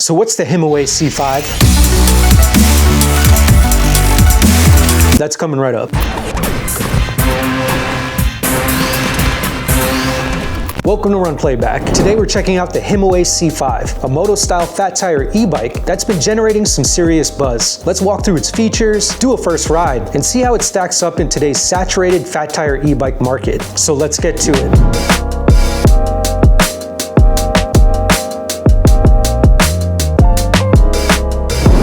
So what's the Himiway C5? That's coming right up. Welcome to RunPlayBack. Today we're checking out the Himiway C5, a moto-style fat tire e-bike that's been generating some serious buzz. Let's walk through its features, do a first ride, and see how it stacks up in today's saturated fat tire e-bike market. So let's get to it.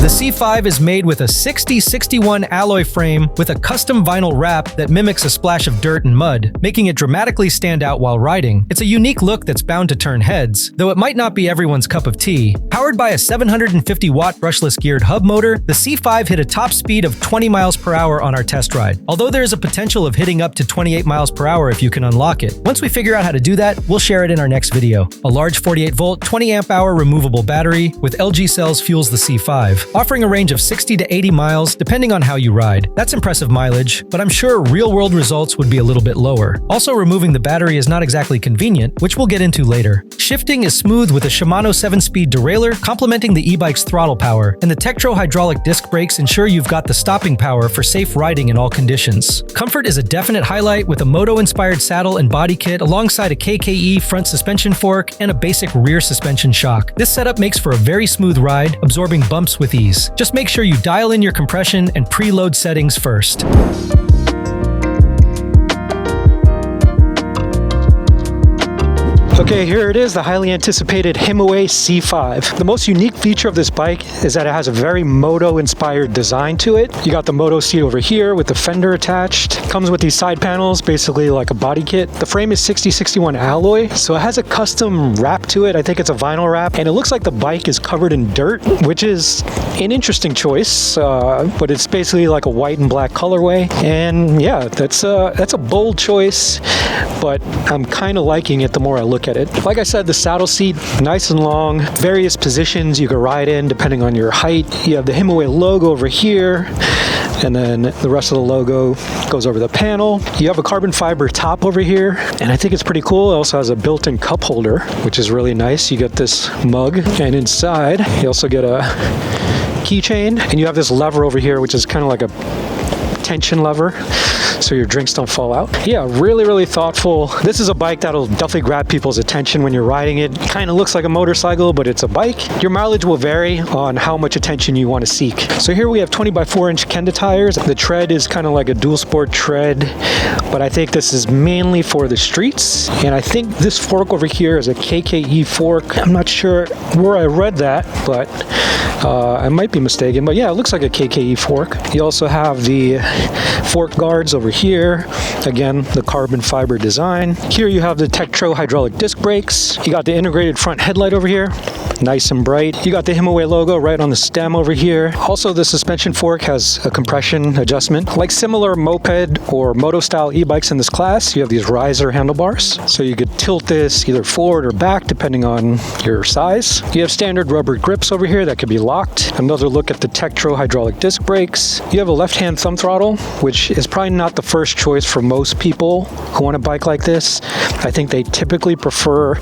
The C5 is made with a 60/61 alloy frame with a custom vinyl wrap that mimics a splash of dirt and mud, making it dramatically stand out while riding. It's a unique look that's bound to turn heads, though it might not be everyone's cup of tea. Powered by a 750-watt brushless geared hub motor, the C5 hit a top speed of 20 miles per hour on our test ride, although there's a potential of hitting up to 28 miles per hour if you can unlock it. Once we figure out how to do that, we'll share it in our next video. A large 48-volt, 20-amp-hour removable battery with LG cells fuels the C5, offering a range of 60 to 80 miles depending on how you ride. That's impressive mileage, but I'm sure real-world results would be a little bit lower. Also, removing the battery is not exactly convenient, which we'll get into later. Shifting is smooth with a Shimano 7-speed derailleur complementing the e-bike's throttle power, and the Tektro hydraulic disc brakes ensure you've got the stopping power for safe riding in all conditions. Comfort is a definite highlight with a moto-inspired saddle and body kit alongside a KKE front suspension fork and a basic rear suspension shock. This setup makes for a very smooth ride, absorbing bumps with ease. Just make sure you dial in your compression and preload settings first. Okay, here it is, the highly anticipated Himiway C5. The most unique feature of this bike is that it has a very moto-inspired design to it. You got the moto seat over here with the fender attached. Comes with these side panels, basically like a body kit. The frame is 60/61 alloy, so it has a custom wrap to it. I think it's a vinyl wrap, and it looks like the bike is covered in dirt, which is an interesting choice, but it's basically like a white and black colorway. And yeah, that's a bold choice, but I'm kind of liking it the more I look at it. Like I said, the saddle seat, nice and long, various positions you can ride in depending on your height. You have the Himiway logo over here, and then the rest of the logo goes over the panel. You have a carbon fiber top over here, and I think it's pretty cool. It also has a built-in cup holder, which is really nice. You get this mug, and inside you also get a keychain, and you have this lever over here, which is kind of like a tension lever, so your drinks don't fall out. Yeah, really thoughtful. This is a bike that'll definitely grab people's attention when you're riding it. Kind of looks like a motorcycle, but it's a bike. Your mileage will vary on how much attention you want to seek. So here we have 20x4-inch Kenda tires. The tread is kind of like a dual sport tread, but I think this is mainly for the streets. And I think this fork over here is a KKE fork. I'm not sure where I read that, but I might be mistaken. But yeah, it looks like a KKE fork. You also have the fork guards over here. Again, the carbon fiber design. Here you have the Tektro hydraulic disc brakes. You got the integrated front headlight over here. Nice and bright. You got the Himiway logo right on the stem over here. Also, the suspension fork has a compression adjustment. Like similar moped or moto-style e-bikes in this class, you have these riser handlebars. So you could tilt this either forward or back depending on your size. You have standard rubber grips over here that could be locked. Another look at the Tektro hydraulic disc brakes. You have a left-hand thumb throttle, which is probably not the first choice for most people who want a bike like this. I think they typically prefer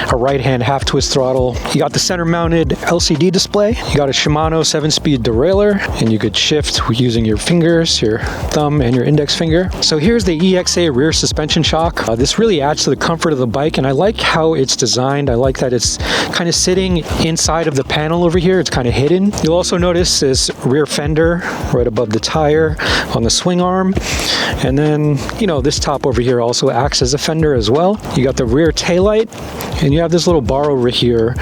a right-hand half-twist throttle. You got the center-mounted LCD display. You got a Shimano 7-speed derailleur, and you could shift using your fingers, your thumb and your index finger. So here's the EXA rear suspension shock. This really adds to the comfort of the bike, and I like how it's designed. I like that it's kind of sitting inside of the panel over here. It's kind of hidden. You'll also notice this rear fender right above the tire on the swing arm. And then, you know, this top over here also acts as a fender as well. You got the rear taillight, and you have this little bar over here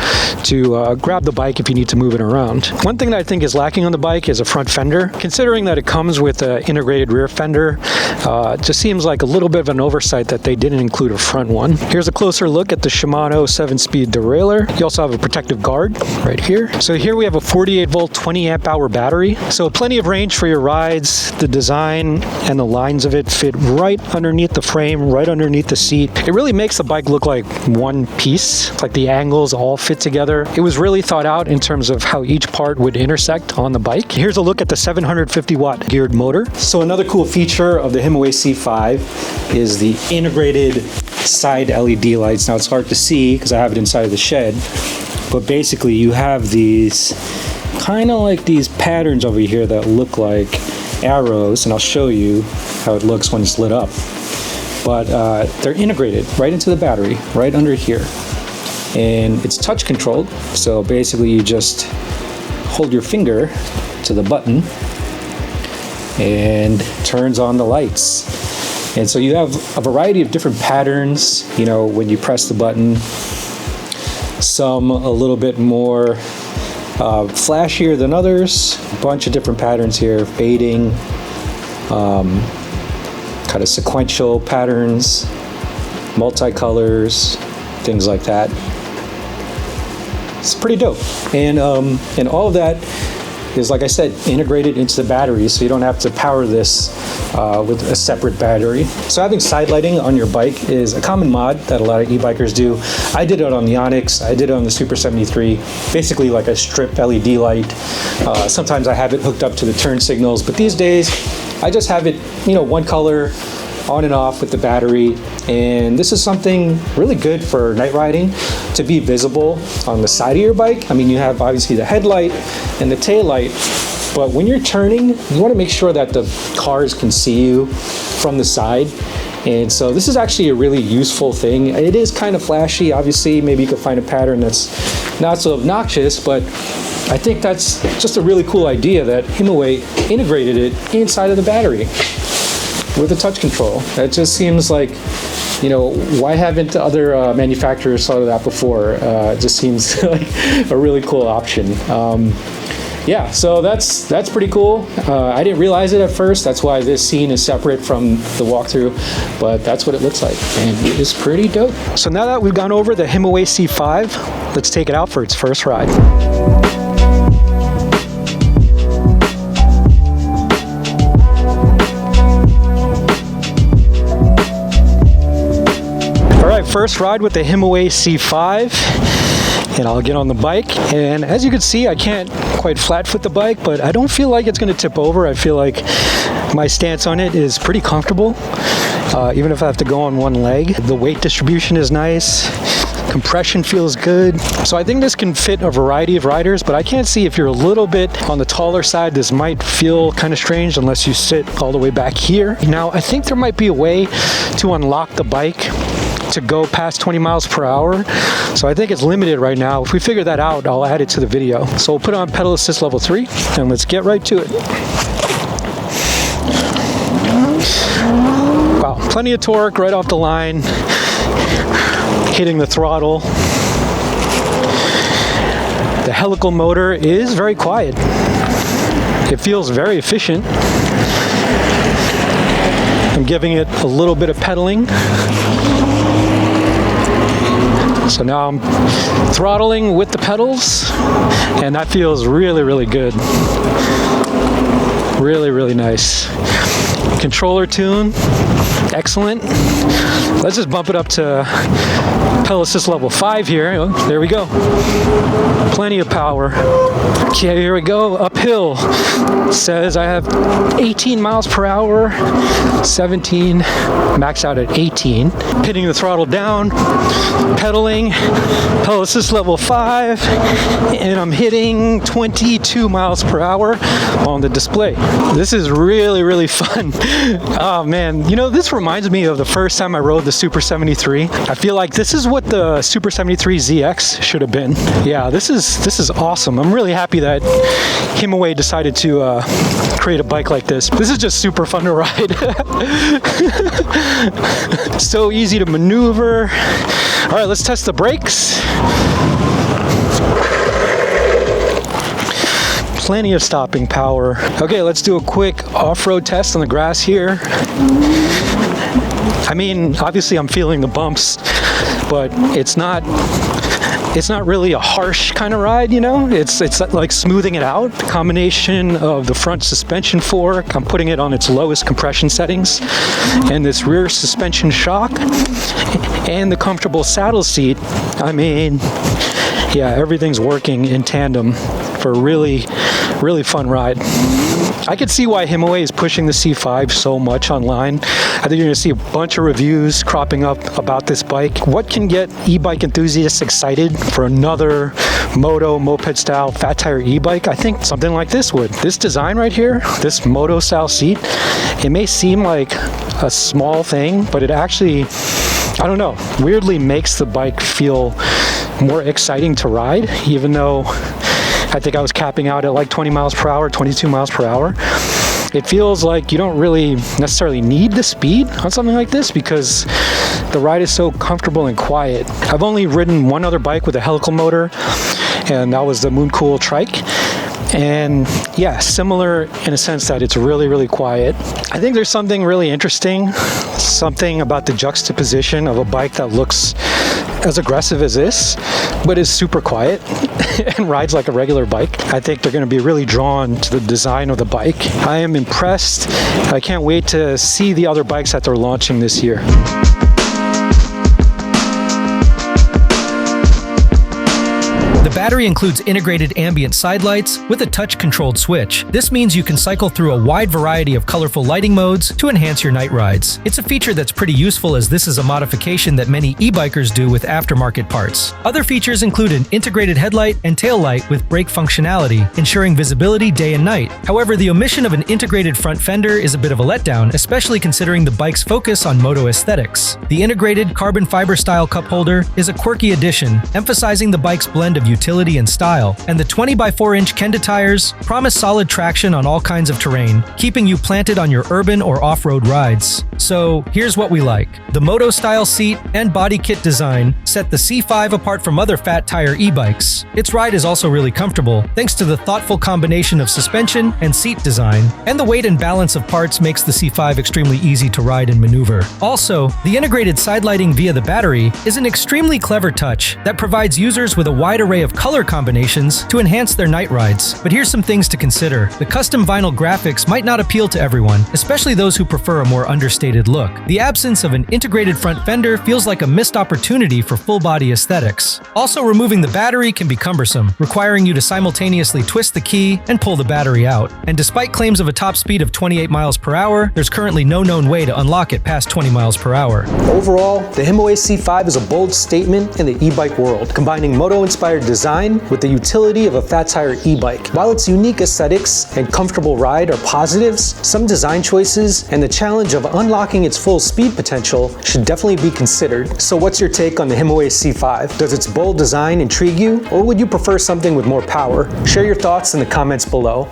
to grab the bike if you need to move it around. One thing that I think is lacking on the bike is a front fender. Considering that it comes with an integrated rear fender, it just seems like a little bit of an oversight that they didn't include a front one. Here's a closer look at the Shimano 7-speed derailleur. You also have a protective guard right here. So here we have a 48-volt, 20-amp-hour battery. So plenty of range for your rides. The design and the lines of it fit right underneath the frame, right underneath the seat. It really makes the bike look like one piece, like the angles all fit together. It was really thought out in terms of how each part would intersect on the bike. Here's a look at the 750-watt geared motor. So another cool feature of the Himiway C5 is the integrated side LED lights. Now it's hard to see because I have it inside of the shed, but basically you have these kind of like these patterns over here that look like arrows, and I'll show you how it looks when it's lit up. But they're integrated right into the battery, right under here. And it's touch controlled, so basically you just hold your finger to the button and it turns on the lights. And so you have a variety of different patterns, you know, when you press the button. Some a little bit more flashier than others. A bunch of different patterns here, fading, kind of sequential patterns, multicolors, things like that. It's pretty dope. And all of that is, like I said, integrated into the battery, so you don't have to power this with a separate battery. So having side lighting on your bike is a common mod that a lot of e-bikers do. I did it on the Onyx, I did it on the Super 73, basically like a strip LED light. Sometimes I have it hooked up to the turn signals, but these days I just have it, you know, one color, on and off with the battery. And this is something really good for night riding, to be visible on the side of your bike. I mean, you have obviously the headlight and the tail light, but when you're turning, you want to make sure that the cars can see you from the side. And so this is actually a really useful thing. It is kind of flashy, obviously. Maybe you could find a pattern that's not so obnoxious, but I think that's just a really cool idea that Himiway integrated it inside of the battery with a touch control. That just seems like, you know, why haven't other manufacturers thought of that before? It just seems like a really cool option. Yeah, so that's pretty cool. I didn't realize it at first. That's why this scene is separate from the walkthrough, but that's what it looks like, and it is pretty dope. So now that we've gone over the Himiway C5, let's take it out for its first ride. First ride with the Himiway C5, and I'll get on the bike, and as you can see, I can't quite flat foot the bike, but I don't feel like it's going to tip over. I feel like my stance on it is pretty comfortable, even if I have to go on one leg. The weight distribution is nice, compression feels good, so I think this can fit a variety of riders, but I can't see if you're a little bit on the taller side, this might feel kind of strange unless you sit all the way back here. Now, I think there might be a way to unlock the bike to go past 20 miles per hour. So I think it's limited right now. If we figure that out, I'll add it to the video. So we'll put on pedal assist level 3 and let's get right to it. Wow, plenty of torque right off the line. Hitting the throttle. The helical motor is very quiet. It feels very efficient. I'm giving it a little bit of pedaling. So now I'm throttling with the pedals, and that feels really, really good. Really, really nice. Controller tune, excellent. Let's just bump it up to pedal assist level 5 here. Oh, there we go. Plenty of power. Okay, here we go, uphill. It says I have 18 miles per hour, 17, max out at 18. Hitting the throttle down, pedaling, pedal assist level 5, and I'm hitting 22 miles per hour on the display. This is really, really fun. Oh man, you know, this reminds me of the first time I rode the Super 73. I feel like this is what the Super 73 ZX should have been. Yeah, this is awesome. I'm really happy that Himiway decided to create a bike like this. This is just super fun to ride. So easy to maneuver. All right, let's test the brakes. Plenty of stopping power. Okay, let's do a quick off-road test on the grass here. I mean, obviously I'm feeling the bumps, but it's not really a harsh kind of ride, you know? It's like smoothing it out. The combination of the front suspension fork, I'm putting it on its lowest compression settings, and this rear suspension shock, and the comfortable saddle seat. I mean, yeah, everything's working in tandem. for a really, really fun ride. I could see why Himiway is pushing the C5 so much online. I think you're gonna see a bunch of reviews cropping up about this bike. What can get e-bike enthusiasts excited for another moped style fat tire e-bike? I think something like this would. This design right here, this moto style seat, it may seem like a small thing, but it actually, I don't know, weirdly makes the bike feel more exciting to ride, even though I think I was capping out at like 20 miles per hour, 22 miles per hour. It feels like you don't really necessarily need the speed on something like this because the ride is so comfortable and quiet. I've only ridden one other bike with a helical motor, and that was the Mooncool Trike. And yeah, similar in a sense that it's really, really quiet. I think there's something really interesting, something about the juxtaposition of a bike that looks as aggressive as this, but is super quiet and rides like a regular bike. I think they're going to be really drawn to the design of the bike. I am impressed. I can't wait to see the other bikes that they're launching this year. The battery includes integrated ambient side lights with a touch-controlled switch. This means you can cycle through a wide variety of colorful lighting modes to enhance your night rides. It's a feature that's pretty useful as this is a modification that many e-bikers do with aftermarket parts. Other features include an integrated headlight and tail light with brake functionality, ensuring visibility day and night. However, the omission of an integrated front fender is a bit of a letdown, especially considering the bike's focus on moto aesthetics. The integrated carbon fiber style cup holder is a quirky addition, emphasizing the bike's blend of utility and style, and the 20x4-inch Kenda tires promise solid traction on all kinds of terrain, keeping you planted on your urban or off-road rides. So here's what we like. The moto-style seat and body kit design set the C5 apart from other fat tire e-bikes. Its ride is also really comfortable, thanks to the thoughtful combination of suspension and seat design, and the weight and balance of parts makes the C5 extremely easy to ride and maneuver. Also, the integrated side lighting via the battery is an extremely clever touch that provides users with a wide array of color combinations to enhance their night rides. But here's some things to consider. The custom vinyl graphics might not appeal to everyone, especially those who prefer a more understated look. The absence of an integrated front fender feels like a missed opportunity for full-body aesthetics. Also, removing the battery can be cumbersome, requiring you to simultaneously twist the key and pull the battery out. And despite claims of a top speed of 28 miles per hour, there's currently no known way to unlock it past 20 miles per hour. Overall, the Himiway C5 is a bold statement in the e-bike world, combining moto-inspired design with the utility of a fat tire e-bike. While its unique aesthetics and comfortable ride are positives, some design choices and the challenge of unlocking its full speed potential should definitely be considered. So what's your take on the Himiway C5? Does its bold design intrigue you, or would you prefer something with more power? Share your thoughts in the comments below.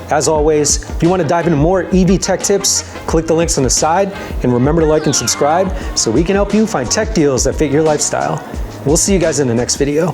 As always, if you want to dive into more EV tech tips, click the links on the side, and remember to like and subscribe so we can help you find tech deals that fit your lifestyle. We'll see you guys in the next video.